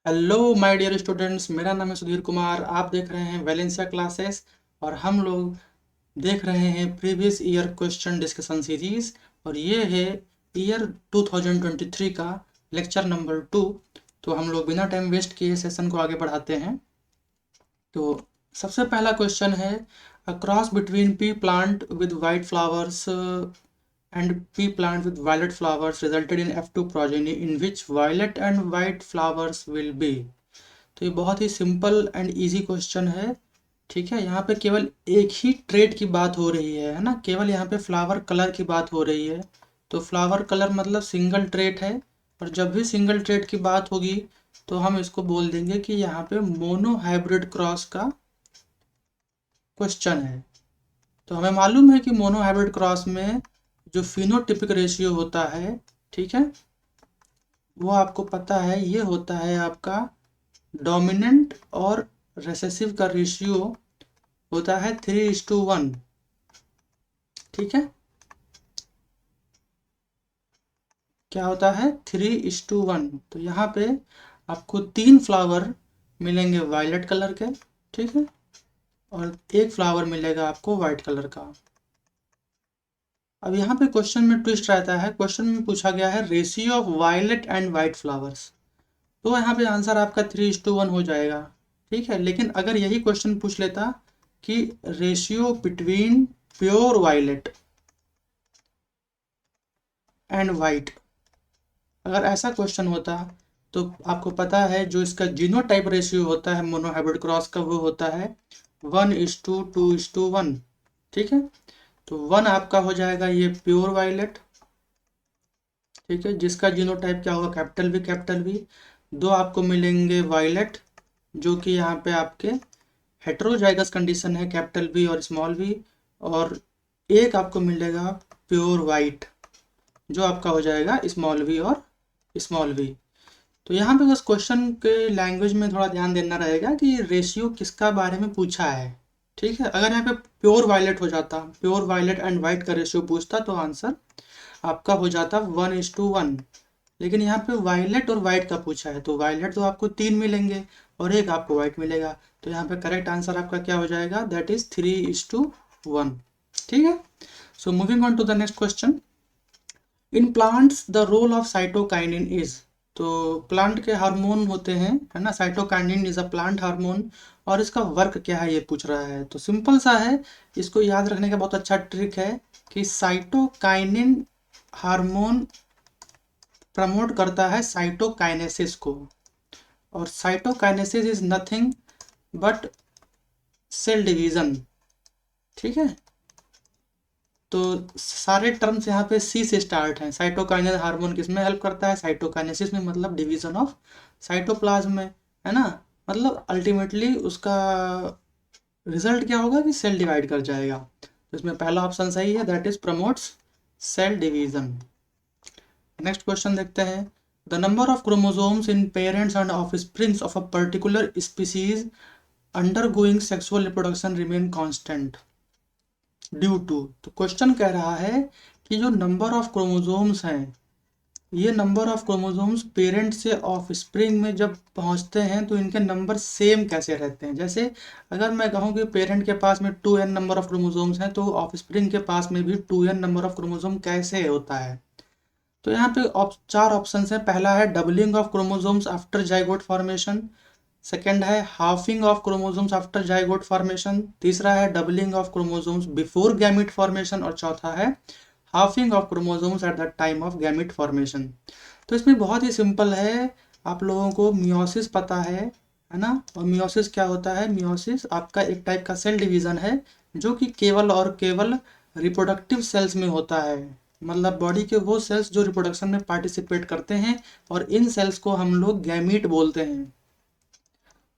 Hello my dear students, मेरा नाम है सुधीर कुमार। आप देख रहे हैं वैलेंसिया क्लासेस और हम लोग देख रहे हैं previous year question discussion series. और ये है ईयर 2023 का लेक्चर नंबर 2। तो हम लोग बिना टाइम वेस्ट किए सेशन को आगे बढ़ाते हैं। तो सबसे पहला क्वेश्चन है, a cross between P plant with white flowers and pea plant with violet flowers resulted in F2 progeny in which violet and white flowers will be। तो ये बहुत ही सिंपल एंड इजी क्वेश्चन है। ठीक है, यहाँ पे केवल एक ही ट्रेड की बात हो रही है ना, केवल यहाँ पे फ्लावर कलर की बात हो रही है। तो फ्लावर कलर मतलब सिंगल ट्रेट है, और जब भी सिंगल ट्रेट की बात होगी तो हम इसको बोल देंगे कि यहाँ पे मोनो हाइब्रिड क्रॉस का क्वेश्चन है। तो हमें मालूम है कि मोनो हाइब्रिड क्रॉस में जो फिनोटिपिक रेशियो होता है, ठीक है, वो आपको पता है, ये होता है आपका डोमिनेंट और रेसेसिव का रेशियो होता है 3:1। ठीक है, क्या होता है 3:1। तो यहाँ पे आपको 3 फ्लावर मिलेंगे वायलेट कलर के, ठीक है, और एक फ्लावर मिलेगा आपको वाइट कलर का। अब यहाँ पे क्वेश्चन में ट्विस्ट रहता है। क्वेश्चन में पूछा गया है ratio of violet and white flowers, तो यहाँ पे आंसर आपका 3:1 हो जाएगा। ठीक है, लेकिन अगर यही क्वेश्चन पूछ लेता कि ratio between pure violet and white, अगर ऐसा क्वेश्चन होता तो आपको पता है जो इसका जीनोटाइप रेशियो होता है मोनोहाइब्रिड क्रॉस का, वो होता है 1:2:1। ठीक है, तो 1 आपका हो जाएगा ये प्योर वायलेट, ठीक है, जिसका जीनोटाइप क्या होगा, कैपिटल वी कैपिटल वी। 2 आपको मिलेंगे वायलेट, जो कि यहाँ पे आपके हेट्रोजाइगस कंडीशन है, कैपिटल वी और स्मॉल वी। और एक आपको मिलेगा प्योर वाइट, जो आपका हो जाएगा स्मॉल वी और स्मॉल वी। तो यहाँ पे बस क्वेश्चन के लैंग्वेज में थोड़ा ध्यान देना रहेगा कि रेशियो किसका बारे में पूछा है। ठीक है, अगर यहाँ पे प्योर वायलेट हो जाता, प्योर वायलेट एंड वाइट का रेशियो पूछता, तो आंसर आपका हो जाता 1:1। लेकिन यहाँ पे वायलेट और वाइट का पूछा है, तो वायलेट तो आपको 3 मिलेंगे और एक आपको वाइट मिलेगा। तो यहाँ पे करेक्ट आंसर आपका क्या हो जाएगा, दैट इज 3:1। ठीक है, so moving on to the next question. In plants the role of cytokinin is. तो प्लांट के हार्मोन होते हैं, है ना, cytokinin is a plant hormone, और इसका वर्क क्या है ये पूछ रहा है। तो सिंपल सा है, इसको याद रखने का बहुत अच्छा ट्रिक है कि साइटोकाइनिन हार्मोन प्रमोट करता है साइटोकाइनेसिस को, और cytokinesis is nothing but cell division. ठीक है, तो सारे टर्म्स यहाँ पे सी से स्टार्ट हैं। साइटोकाइनेस हार्मोन किसमें हेल्प करता है, साइटोकाइनेसिस में, मतलब डिवीजन ऑफ साइटोप्लाज्म में, है ना। मतलब अल्टीमेटली उसका रिजल्ट क्या होगा कि सेल डिवाइड कर जाएगा। तो इसमें पहला ऑप्शन सही है, that is promotes cell division. Next question देखते हैं। The number of chromosomes in parents and offsprings of a particular species undergoing sexual reproduction remain constant due to. तो क्वेश्चन कह रहा है कि जो नंबर ऑफ क्रोमोसोम्स हैं, ये नंबर ऑफ क्रोमोसोम्स पेरेंट से ऑफ स्प्रिंग में जब पहुंचते हैं तो इनके नंबर सेम कैसे रहते हैं। जैसे अगर मैं कहूँ कि पेरेंट के पास में 2n नंबर ऑफ क्रोमोसोम्स हैं, तो ऑफ स्प्रिंग के पास में भी 2n नंबर ऑफ क्रोमोसोम कैसे होता है। तो यहाँ पे 4 ऑप्शन है। पहला है doubling of chromosomes after zygote formation, second है halving of chromosomes after zygote formation, तीसरा है doubling of chromosomes before gamete formation, और चौथा है halving of chromosomes at the time of gamete formation. तो इसमें बहुत ही सिंपल है, आप लोगों को मियोसिस पता है ना। और मियोसिस क्या होता है, मियोसिस आपका एक टाइप का सेल डिवीजन है, जो कि केवल और केवल रिप्रोडक्टिव सेल्स में होता है। मतलब बॉडी के वो सेल्स जो रिप्रोडक्शन में पार्टिसिपेट करते हैं, और इन सेल्स को हम लोग गैमीट बोलते हैं।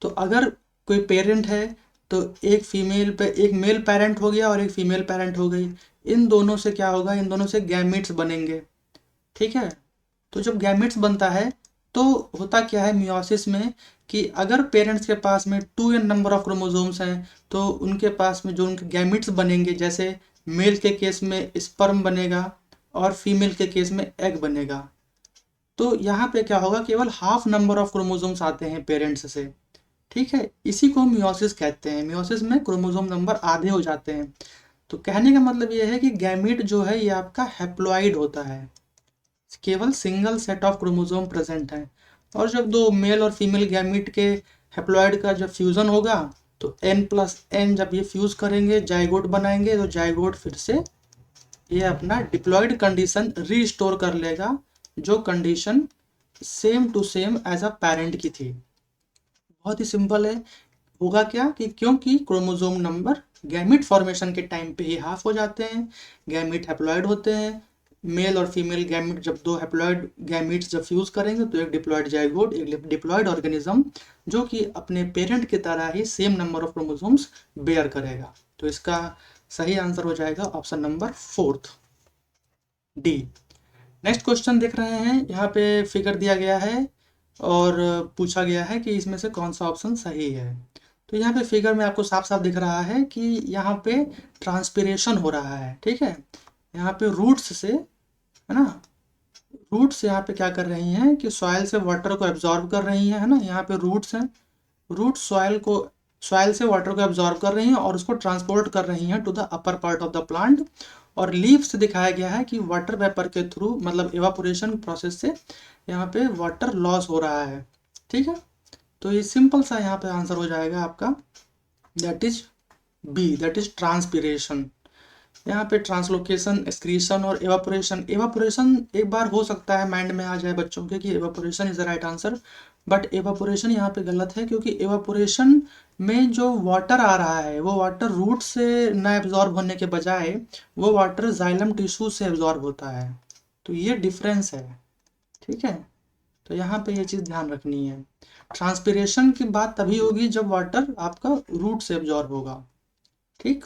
तो अगर कोई पेरेंट है, तो एक फीमेल पे एक मेल पेरेंट हो गया और एक फीमेल पेरेंट हो गई, इन दोनों से क्या होगा, इन दोनों से गैमीट्स बनेंगे। ठीक है, तो जब गैमेट्स बनता है तो होता क्या है मियोसिस में, कि अगर पेरेंट्स के पास में 2n नंबर ऑफ क्रोमोसोम्स हैं, तो उनके पास में जो उनके गैमेट्स बनेंगे, जैसे मेल के केस में स्पर्म बनेगा और फीमेल के केस में एग बनेगा। तो यहाँ पे क्या होगा, केवल हाफ नंबर ऑफ क्रोमोसोम्स आते हैं पेरेंट्स से, ठीक है। इसी को मियोसिस कहते हैं। मियोसिस में क्रोमोसोम नंबर आधे हो जाते हैं। तो कहने का मतलब ये है कि गैमीट जो है ये आपका हैप्लॉइड होता है, केवल single set of chromosome present है। और जब दो मेल और फीमेल गैमीट के हैप्लॉइड का जब फ्यूजन होगा तो n+n जब ये फ्यूज करेंगे जाइगोट बनाएंगे, तो जाइगोट फिर से ये अपना डिप्लॉयड कंडीशन रीस्टोर कर लेगा, जो condition same to same as a parent की थी। बहुत ही सिंपल है। होगा क्या कि क्योंकि क्रोमोसोम नंबर गैमीट फॉर्मेशन के टाइम पे ही हाफ हो जाते हैं, गैमीट हैप्लॉइड होते हैं। मेल और फीमेल गैमीट, जब दो हैप्लॉइड गैमीट्स जब फ्यूज करेंगे तो एक डिप्लॉयड जाइगोट, एक डिप्लॉयड ऑर्गेनिज्म जो कि अपने पेरेंट की तरह ही same number of chromosomes bear करेगा। तो इसका सही आंसर हो जाएगा option number 4 D. Next question देख रहे हैं, यहाँ पे फिगर दिया गया है और पूछा गया है कि इसमें से कौन सा ऑप्शन सही है। तो यहाँ पे फिगर में आपको साफ साफ दिख रहा है कि यहाँ पे ट्रांसपिरेशन हो रहा है, ठीक है। यहाँ पे रूट्स से, है ना, रूट्स यहाँ पे क्या कर रही हैं कि सॉइल से वाटर को एब्जॉर्ब कर रही हैं, है ना। यहाँ पे रूट्स हैं, रूट सॉइल से वाटर को एब्जॉर्ब कर रही हैं और उसको ट्रांसपोर्ट कर रही हैं to the upper part of the plant. और लीफ से दिखाया गया है कि वाटर वेपर के थ्रू, मतलब इवापोरेशन प्रोसेस से यहाँ पे वाटर लॉस हो रहा है, ठीक है। तो ये सिंपल सा यहाँ पे आंसर हो जाएगा आपका, that is B, that is transpiration. यहाँ पे ट्रांसलोकेशन, एक्सक्रीशन और एवापोरेशन, एवापोरेशन एक बार हो सकता है माइंड में आ जाए बच्चों के कि evaporation is the right answer, but evaporation यहाँ पे गलत है, क्योंकि एवापोरेशन में जो वाटर आ रहा है वो वाटर रूट से ना एब्जॉर्ब होने के बजाय वो वाटर जाइलम टिश्यू से एब्जॉर्ब होता है। तो ये डिफरेंस है, ठीक है। तो यहाँ पे ये चीज़ ध्यान रखनी है। ट्रांसपिरेशन की बात तभी होगी जब वाटर आपका रूट से एब्जॉर्ब होगा, ठीक।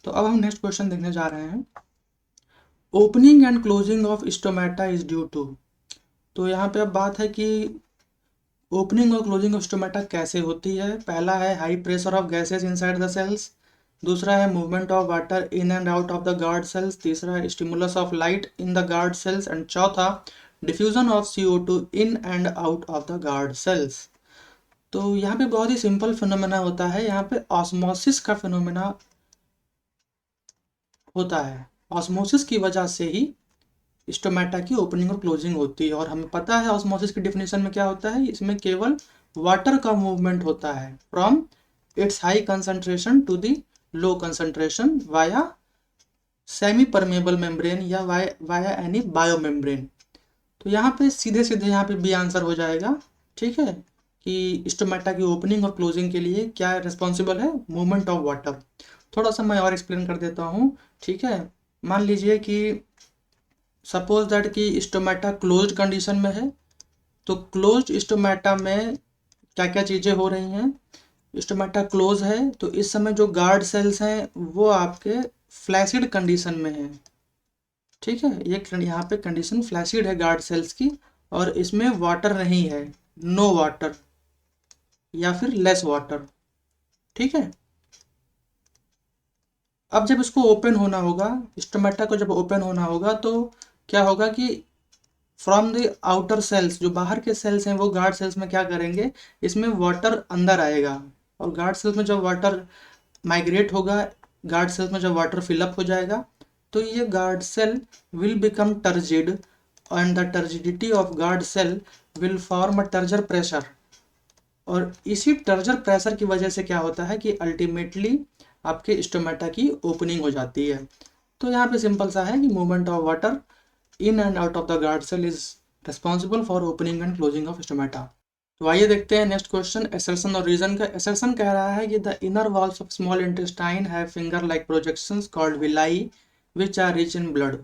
तो अब हम नेक्स्ट क्वेश्चन देखने जा रहे हैं। Opening and closing of stomata is due to. तो यहाँ पे अब बात है कि ओपनिंग और क्लोजिंग ऑफ स्टोमेटा कैसे होती है। पहला है high pressure of gases inside the cells, दूसरा है movement of water in and out of the guard cells, तीसरा है stimulus of light in the guard cells, and चौथा diffusion of CO2 in and out of the guard cells. तो यहाँ पे बहुत ही simple phenomena होता है, यहाँ पे ऑस्मोसिस का फिनोमेना होता है। ऑस्मोसिस की वजह से ही स्टोमेटा की ओपनिंग और क्लोजिंग होती है। और हमें पता है ऑस्मोसिस की डिफिनेशन में क्या होता है, इसमें केवल वाटर का मूवमेंट होता है from its high concentration to the low concentration via semi permeable membrane या वाया एनी बायो मेम्ब्रेन। तो यहाँ पे सीधे सीधे यहाँ पे बी आंसर हो जाएगा, ठीक है, कि स्टोमेटा की ओपनिंग और क्लोजिंग के लिए क्या रिस्पॉन्सिबल है, मूवमेंट ऑफ वाटर। थोड़ा सा मैं और एक्सप्लेन कर देता हूँ, ठीक है। मान लीजिए कि सपोज दैट कि स्टोमेटा क्लोज्ड कंडीशन में है, तो क्लोज्ड स्टोमेटा में क्या क्या चीज़ें हो रही हैं। स्टोमेटा क्लोज है तो इस समय जो गार्ड सेल्स हैं वो आपके फ्लैसिड कंडीशन में है, ठीक है। ये यहाँ पे कंडीशन फ्लैसिड है गार्ड सेल्स की, और इसमें वाटर नहीं है, नो वाटर या फिर लेस वाटर, ठीक है। अब जब इसको ओपन होना होगा, स्टोमेटा को जब ओपन होना होगा, तो क्या होगा कि फ्रॉम द आउटर सेल्स, जो बाहर के सेल्स हैं वो गार्ड सेल्स में क्या करेंगे, इसमें वाटर अंदर आएगा। और गार्ड सेल्स में जब वाटर माइग्रेट होगा, गार्ड सेल्स में जब वाटर फिलअप हो जाएगा, तो ये guard cell will become turgid and the turgidity of guard cell will form a turgor pressure. और इसी टर्जर प्रेशर की वजह से क्या होता है कि अल्टीमेटली आपके स्टोमेटा की ओपनिंग हो जाती है। तो यहाँ पे सिंपल सा है कि movement of water in and out of the guard cell is responsible for opening and closing of stomata. तो आइए देखते हैं नेक्स्ट क्वेश्चन, एसर्शन और रीजन का। एसर्शन कह रहा है कि the inner walls of small intestine have finger like projections called villi which are rich in blood.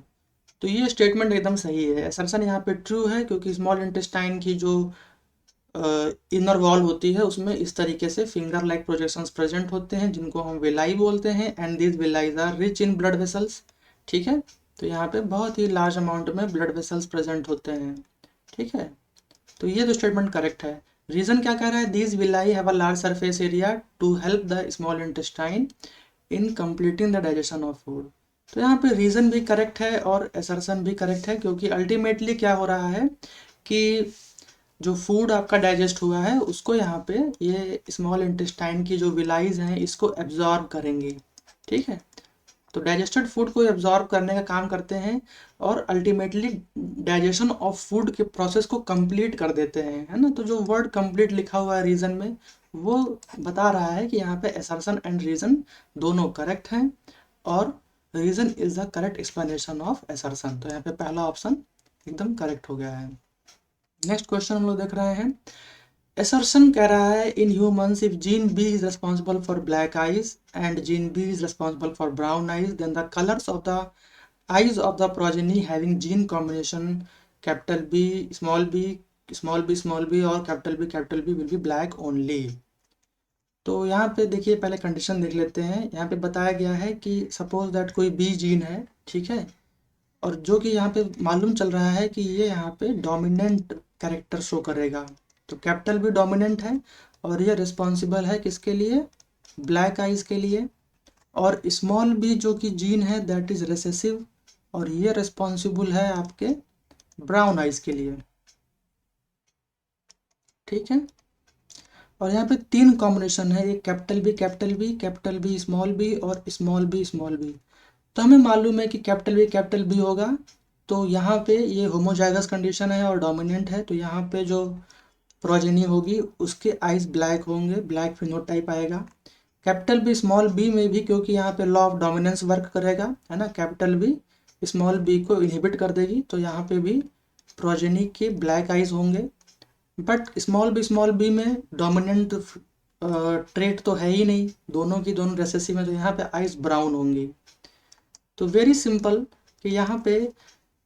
तो ये स्टेटमेंट एकदम सही है। एसर्शन यहाँ पे ट्रू है, क्योंकि स्मॉल इंटेस्टाइन की जो इनर वॉल होती है उसमें इस तरीके से फिंगर लाइक प्रोजेक्शंस प्रेजेंट होते हैं, जिनको हम विलाई बोलते हैं, and these villi are rich in blood vessels, ठीक है। तो यहाँ पे बहुत ही लार्ज अमाउंट में ब्लड वेसल्स प्रेजेंट होते हैं, ठीक है। तो ये तो स्टेटमेंट करेक्ट है। रीजन क्या कह रहा है, these villi have a large surface area to help the small intestine in completing the digestion of food. तो यहाँ पे रीजन भी करेक्ट है और असर्शन भी करेक्ट है, क्योंकि अल्टीमेटली क्या हो रहा है कि जो फूड आपका डाइजेस्ट हुआ है उसको यहाँ पे ये स्मॉल इंटेस्टाइन की जो विलाइज हैं इसको एब्जॉर्ब करेंगी, ठीक है। तो डाइजेस्टेड फूड को एब्जॉर्ब करने का काम करते हैं और अल्टीमेटली डाइजेशन ऑफ फूड के प्रोसेस को कंप्लीट कर देते हैं, है ना। तो जो वर्ड कंप्लीट लिखा हुआ है रीजन में वो बता रहा है कि यहाँ पे असर्शन एंड रीजन दोनों करेक्ट हैं और reason is the correct explanation of assertion. तो यहाँ पे पहला ऑप्शन एकदम करेक्ट हो गया है। नेक्स्ट क्वेश्चन हम लोग देख रहे हैं। असर्शन कह रहा है in humans if gene B is responsible for black eyes and gene B is responsible for brown eyes then the colours of the eyes of the progeny having gene combination capital B small b small b small b और capital B will be black only. तो यहाँ पे देखिए पहले condition देख लेते हैं। यहाँ पे बताया गया है कि सपोज दैट कोई बी जीन है, ठीक है, और जो कि यहाँ पे मालूम चल रहा है कि ये यहाँ पे डोमिनेंट कैरेक्टर शो करेगा। तो कैपिटल भी डोमिनेंट है और ये रिस्पॉन्सिबल है किसके लिए, ब्लैक आइज के लिए। और स्मॉल बी जो कि जीन है दैट इज रिसेसिव और ये रिस्पॉन्सिबल है आपके ब्राउन आइज के लिए, ठीक है। और यहाँ पे तीन कॉम्बिनेशन है, एक कैपिटल बी स्मॉल बी और स्मॉल बी। तो हमें मालूम है कि कैपिटल बी होगा। तो यहाँ पे ये होमोजाइगस कंडीशन है और डोमिनेंट है, तो यहाँ पे जो प्रोजेनी होगी उसके आइज ब्लैक होंगे, ब्लैक फिनोटाइप आएगा। कैपिटल बी स्मॉल बी में भी क्योंकि यहाँ पे लॉ ऑफ डोमिनेंस वर्क करेगा, है ना, कैपिटल बी स्मॉल बी को इनहिबिट कर देगी, तो यहाँ पे भी प्रोजेनी के ब्लैक आइज होंगे। बट स्मॉल बी में डोमिनेंट ट्रेट तो है ही नहीं, दोनों की दोनों रेसेसिव है, तो यहाँ पे आइज ब्राउन होंगी। तो वेरी सिंपल कि यहाँ पे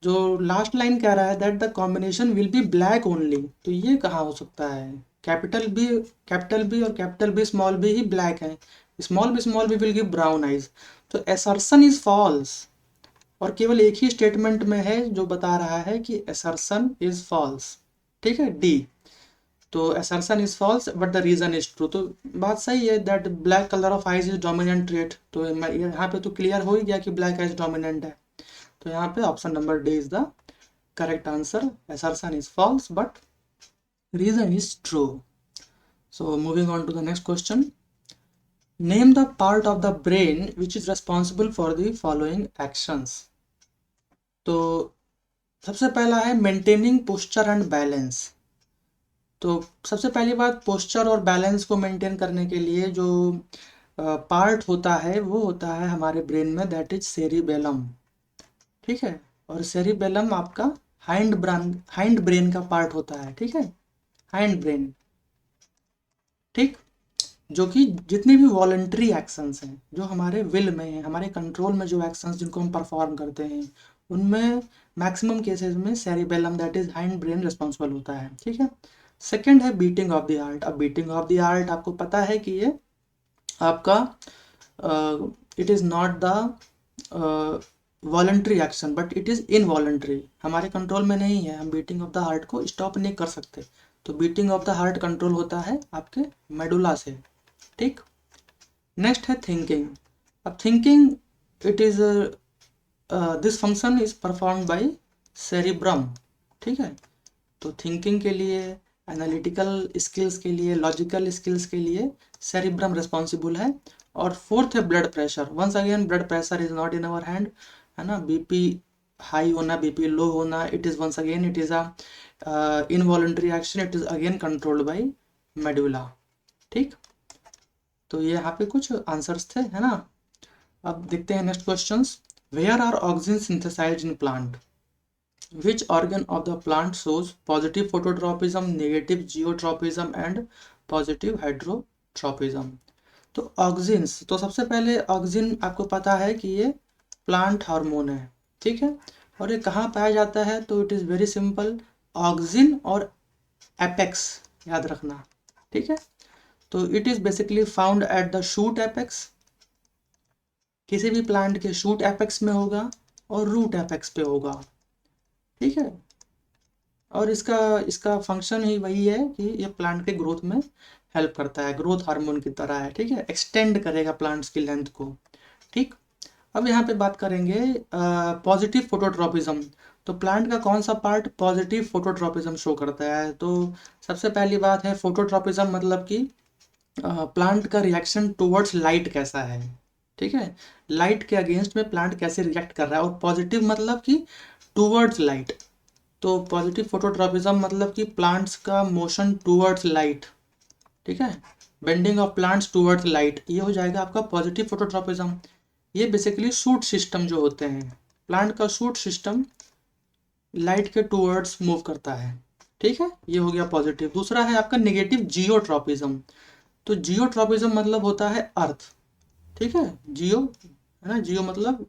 जो लास्ट लाइन कह रहा है that the combination will be black only, तो ये कहाँ हो सकता है, कैपिटल बी और कैपिटल बी स्मॉल बी ही ब्लैक है, small B will give brown eyes. तो असर्शन इज फॉल्स और केवल एक ही स्टेटमेंट में है जो बता रहा है कि असर्शन इज फॉल्स, ठीक है, डी। तो assertion is false but the reason is true। तो बात सही है that black colour of eyes is dominant trait. तो यहाँ पे तो क्लियर हो ही गया कि ब्लैक आइज डोमिनेंट है। तो यहाँ पे option number D is the correct answer. assertion is false but reason is true। So moving on to the next question, name the part of the brain which is responsible for the following actions। तो सबसे पहला है maintaining posture and balance. तो सबसे पहली बात, posture और balance को मेंटेन करने के लिए जो पार्ट होता है वो होता है हमारे ब्रेन में दैट इज सेरिबेलम, ठीक है। और सेरिबेलम आपका हाइंड ब्रेन का पार्ट होता है, ठीक है, हाइंड ब्रेन, ठीक। जो कि जितने भी वॉलंटरी एक्शंस हैं जो हमारे विल में हैं, हमारे कंट्रोल में जो एक्शंस जिनको हम परफॉर्म करते हैं, उनमें मैक्सिमम केसेस में cerebellum that is hind brain responsible होता है, ठीक है। सेकेंड है बीटिंग ऑफ द हार्ट। अब बीटिंग ऑफ द हार्ट आपको पता है कि ये आपका it is not the voluntary action but it is involuntary, हमारे कंट्रोल में नहीं है, हम बीटिंग ऑफ द हार्ट को स्टॉप नहीं कर सकते। तो beating of the heart control होता है आपके मेडुला से, ठीक। नेक्स्ट है थिंकिंग। अब thinking it is this function is perform by cerebrum, ठीक है। तो थिंकिंग के लिए, एनालिटिकल स्किल्स के लिए, लॉजिकल स्किल्स के लिए सेरिब्रम रिस्पॉन्सिबल है। और फोर्थ है blood pressure. Once again blood pressure is not in our hand, है ना, बीपी हाई होना, बीपी लो होना, it is once again it is a involuntary action, it is again controlled by medulla, ठीक। तो ये यहाँ पे कुछ आंसर्स थे, है ना। अब देखते हैं next questions. Where are oxygen synthesised in plant? Which organ of the plant shows positive phototropism, negative geotropism and positive hydrotropism? तो ऑक्सिन्स, तो सबसे पहले ऑक्सिन आपको पता है कि ये प्लांट हार्मोन है, ठीक है। और ये कहाँ पाया जाता है? तो it is very simple, auxin और एपेक्स याद रखना, ठीक है। तो it is basically found at the shoot apex, किसी भी प्लांट के शूट एपेक्स में होगा और रूट एपेक्स पे होगा, ठीक है। और इसका फंक्शन ही वही है कि ये प्लांट के ग्रोथ में हेल्प करता है, ग्रोथ हार्मोन की तरह है, ठीक है, एक्सटेंड करेगा प्लांट्स की लेंथ को, ठीक। अब यहाँ पे बात करेंगे पॉजिटिव फोटोट्रोपिज्म। तो प्लांट का कौन सा पार्ट पॉजिटिव फोटोट्रॉपिज्म शो करता है? तो सबसे पहली बात है फोटोट्रॉपिज्म मतलब कि प्लांट का रिएक्शन टुवर्ड्स लाइट कैसा है, ठीक है, लाइट के अगेंस्ट में प्लांट कैसे रिएक्ट कर रहा है। और पॉजिटिव मतलब कि टुवर्ड्स लाइट, तो पॉजिटिव फोटोट्रॉपिज्म मतलब कि प्लांट्स का मोशन टुवर्ड्स लाइट, ठीक है, bending of plants towards light, ये हो जाएगा आपका पॉजिटिव फोटोट्रॉपिज्म। ये बेसिकली शूट सिस्टम जो होते हैं, प्लांट का शूट सिस्टम लाइट के टुवर्ड्स मूव करता है, ठीक है, ये हो गया पॉजिटिव। दूसरा है आपका नेगेटिव जियोट्रॉपिज्म। तो जियोट्रॉपिज्म मतलब होता है अर्थ, ठीक है, जियो है ना, जियो मतलब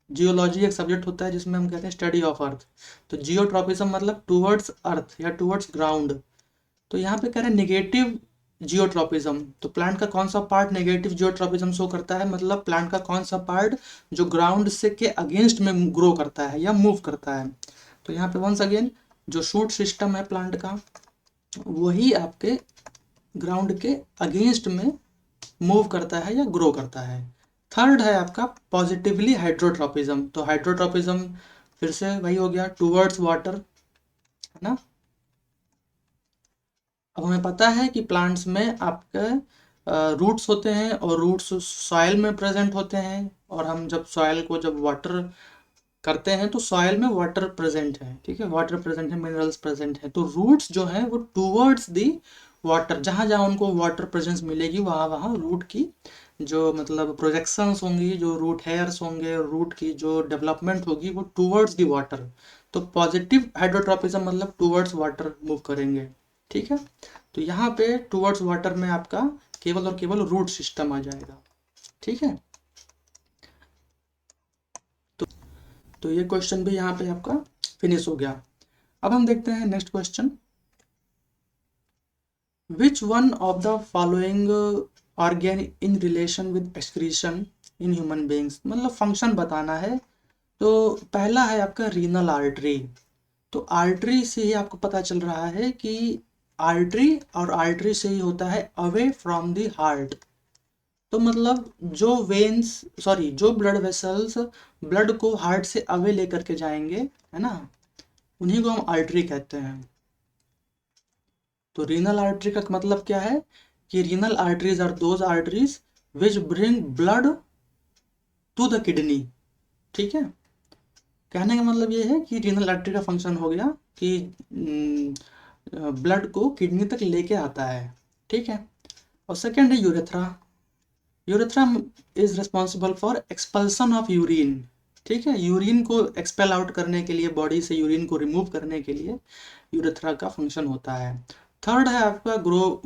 जियोलॉजी एक सब्जेक्ट होता है जिसमें हम कहते हैं स्टडी ऑफ अर्थ। तो जियोट्रॉपिज्म मतलब टुवर्ड्स अर्थ या टुवर्ड्स ग्राउंड। तो यहाँ पे कह रहे हैं नेगेटिव जियोट्रॉपिज्म, तो प्लांट का कौन सा पार्ट नेगेटिव जियोट्रॉपिज्म शो करता है, मतलब प्लांट का कौन सा पार्ट जो ग्राउंड से के अगेंस्ट में ग्रो करता है या मूव करता है। तो यहाँ पे वंस अगेन जो शूट सिस्टम है प्लांट का वही आपके ग्राउंड के अगेंस्ट में मूव करता है या ग्रो करता है। थर्ड है आपका पॉजिटिवली हाइड्रोट्रॉपिज्म। तो हाइड्रोट्रॉपिज्म फिर से वही हो गया टुवर्ड्स वाटर, है ना। अब हमें पता है कि प्लांट्स में आपके रूट्स होते हैं और रूट्स सॉइल में प्रेजेंट होते हैं, और हम जब सॉइल को जब वाटर करते हैं तो सॉइल में वाटर प्रेजेंट है, ठीक है, वाटर प्रेजेंट है, मिनरल्स प्रेजेंट है। तो रूट्स जो हैं वो टुवर्ड्स दी वाटर, जहाँ जहाँ उनको वाटर प्रेजेंस मिलेगी वहाँ वहाँ रूट की जो मतलब प्रोजेक्शंस होंगी, जो रूट हेयर्स होंगे, रूट की जो डेवलपमेंट होगी वो टुवर्ड्स दी वाटर। तो पॉजिटिव हाइड्रोट्रॉपिज्म मतलब टुवर्ड्स वाटर मूव करेंगे, ठीक है। तो यहाँ पे टुवर्ड्स वाटर में आपका केवल और केवल रूट सिस्टम आ जाएगा, ठीक है। तो ये क्वेश्चन भी यहाँ पे आपका फिनिश हो गया। अब हम देखते हैं next question. Which one of the following organ in relation with excretion in human beings, मतलब फंक्शन बताना है। तो पहला है आपका रीनल आर्टरी। तो आर्टरी से ही आपको पता चल रहा है कि आर्टरी और आर्टरी से ही होता है अवे फ्रॉम द हार्ट। तो मतलब जो वेन्स सॉरी जो ब्लड वेसल्स ब्लड को हार्ट से अवे लेकर के जाएंगे, है ना, उन्हीं को हम आर्टरी कहते हैं। तो रीनल आर्टरी का मतलब क्या है कि renal arteries are those arteries which bring blood to the kidney, ठीक है। कहने का मतलब ये है कि रीनल आर्टरी का फंक्शन हो गया कि ब्लड को किडनी तक लेके आता है, ठीक है। और सेकेंड है urethra. Urethra is responsible for expulsion of urine, ठीक है, यूरिन को एक्सपेल आउट करने के लिए, बॉडी से यूरिन को रिमूव करने के लिए यूरेथ्रा का फंक्शन होता है। थर्ड है आपका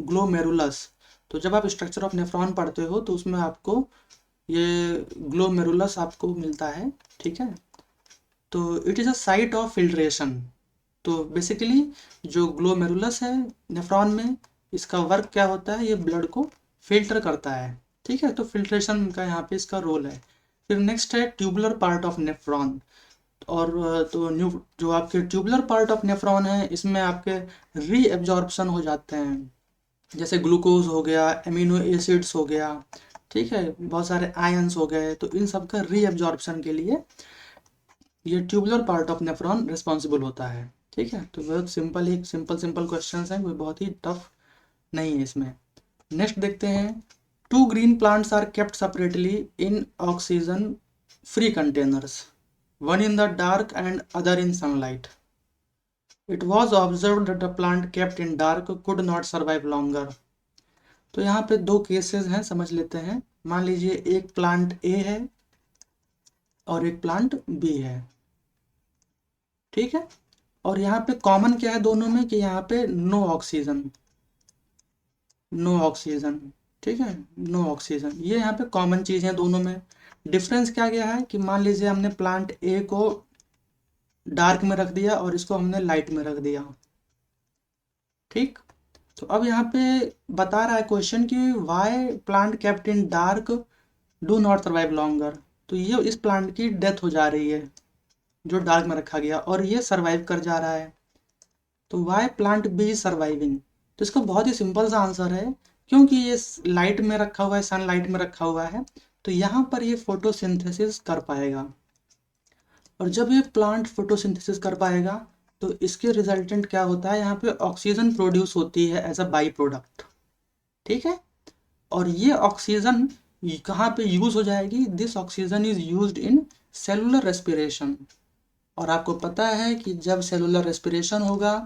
ग्लोमेरुलस। तो जब आप स्ट्रक्चर ऑफ नेफ्रॉन पढ़ते हो तो उसमें आपको ये ग्लोमेरुलस आपको मिलता है, ठीक है। तो it is a site of filtration. तो बेसिकली जो ग्लोमेरुलस है नेफ्रॉन में, इसका वर्क क्या होता है, ये ब्लड को फिल्टर करता है, ठीक है। तो फिल्ट्रेशन का यहाँ पे इसका रोल है। फिर नेक्स्ट है ट्यूबुलर पार्ट ऑफ नेफ्रॉन। और तो न्यू जो आपके ट्यूबुलर पार्ट ऑफ नेफ्रॉन है इसमें आपके रीएब्जॉर्प्शन हो जाते हैं, जैसे ग्लूकोज हो गया, एमिनो एसिड्स हो गया, ठीक है, बहुत सारे आयंस हो गए। तो इन सब का रीएब्जॉर्प्शन के लिए ये tubular part of nephron responsible होता है, ठीक है। तो बहुत सिंपल ही सिंपल क्वेश्चंस हैं, कोई बहुत ही टफ नहीं है इसमें। नेक्स्ट देखते हैं। Two green plants are kept separately in oxygen free containers, one in the dark and other in sunlight. It was observed that the plant kept in dark could not survive longer. तो यहाँ पे दो cases हैं, समझ लेते हैं। मान लीजिए एक प्लांट ए है और एक प्लांट बी है, ठीक है। और यहाँ पे कॉमन क्या है दोनों में कि यहाँ पे नो ऑक्सीजन, नो ऑक्सीजन, ठीक है, नो ऑक्सीजन, ये यहाँ पे कॉमन चीज़ है दोनों में। डिफरेंस क्या गया है कि मान लीजिए हमने प्लांट ए को डार्क में रख दिया और इसको हमने लाइट में रख दिया, ठीक। तो अब यहाँ पे बता रहा है क्वेश्चन कि why plant kept in dark do not survive longer. तो ये इस प्लांट की डेथ हो जा रही है जो डार्क में रखा गया, और ये सर्वाइव कर जा रहा है। तो why plant B is surviving. तो इसका बहुत ही सिंपल सा आंसर है, क्योंकि ये लाइट में रखा हुआ है, सनलाइट में रखा हुआ है, तो यहाँ पर ये फोटोसिंथेसिस कर पाएगा। और जब ये प्लांट फोटोसिंथेसिस कर पाएगा तो इसके रिजल्टेंट क्या होता है, यहाँ पे ऑक्सीजन प्रोड्यूस होती है एज अ बाई प्रोडक्ट। ठीक है, और ये ऑक्सीजन कहाँ पे यूज हो जाएगी, this oxygen is used in cellular respiration. और आपको पता है कि जब सेलुलर रेस्पिरेशन होगा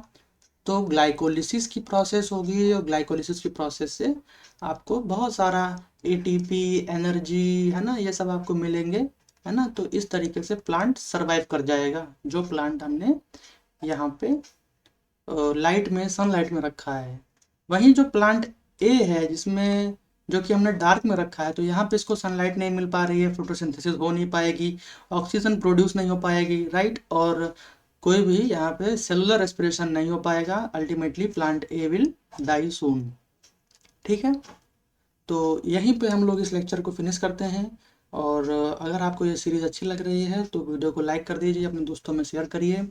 तो ग्लाइकोलिसिस की प्रोसेस होगी, और ग्लाइकोलिसिस की प्रोसेस से आपको बहुत सारा एटीपी एनर्जी है ना, ये सब आपको मिलेंगे, है ना। तो इस तरीके से प्लांट सरवाइव कर जाएगा, जो प्लांट हमने यहाँ पे लाइट में सनलाइट में रखा है। वहीं जो प्लांट ए है जिसमें जो कि हमने डार्क में रखा है, तो यहाँ पे इसको सनलाइट नहीं मिल पा रही है, फोटोसिंथेसिस हो नहीं पाएगी, ऑक्सीजन प्रोड्यूस नहीं हो पाएगी, राइट, और कोई भी यहाँ पे सेलुलर रेस्पिरेशन नहीं हो पाएगा। Ultimately plant A will die soon. ठीक है, तो यहीं पे हम लोग इस लेक्चर को फिनिश करते हैं। और अगर आपको ये सीरीज़ अच्छी लग रही है तो वीडियो को लाइक कर दीजिए, अपने दोस्तों में शेयर करिए।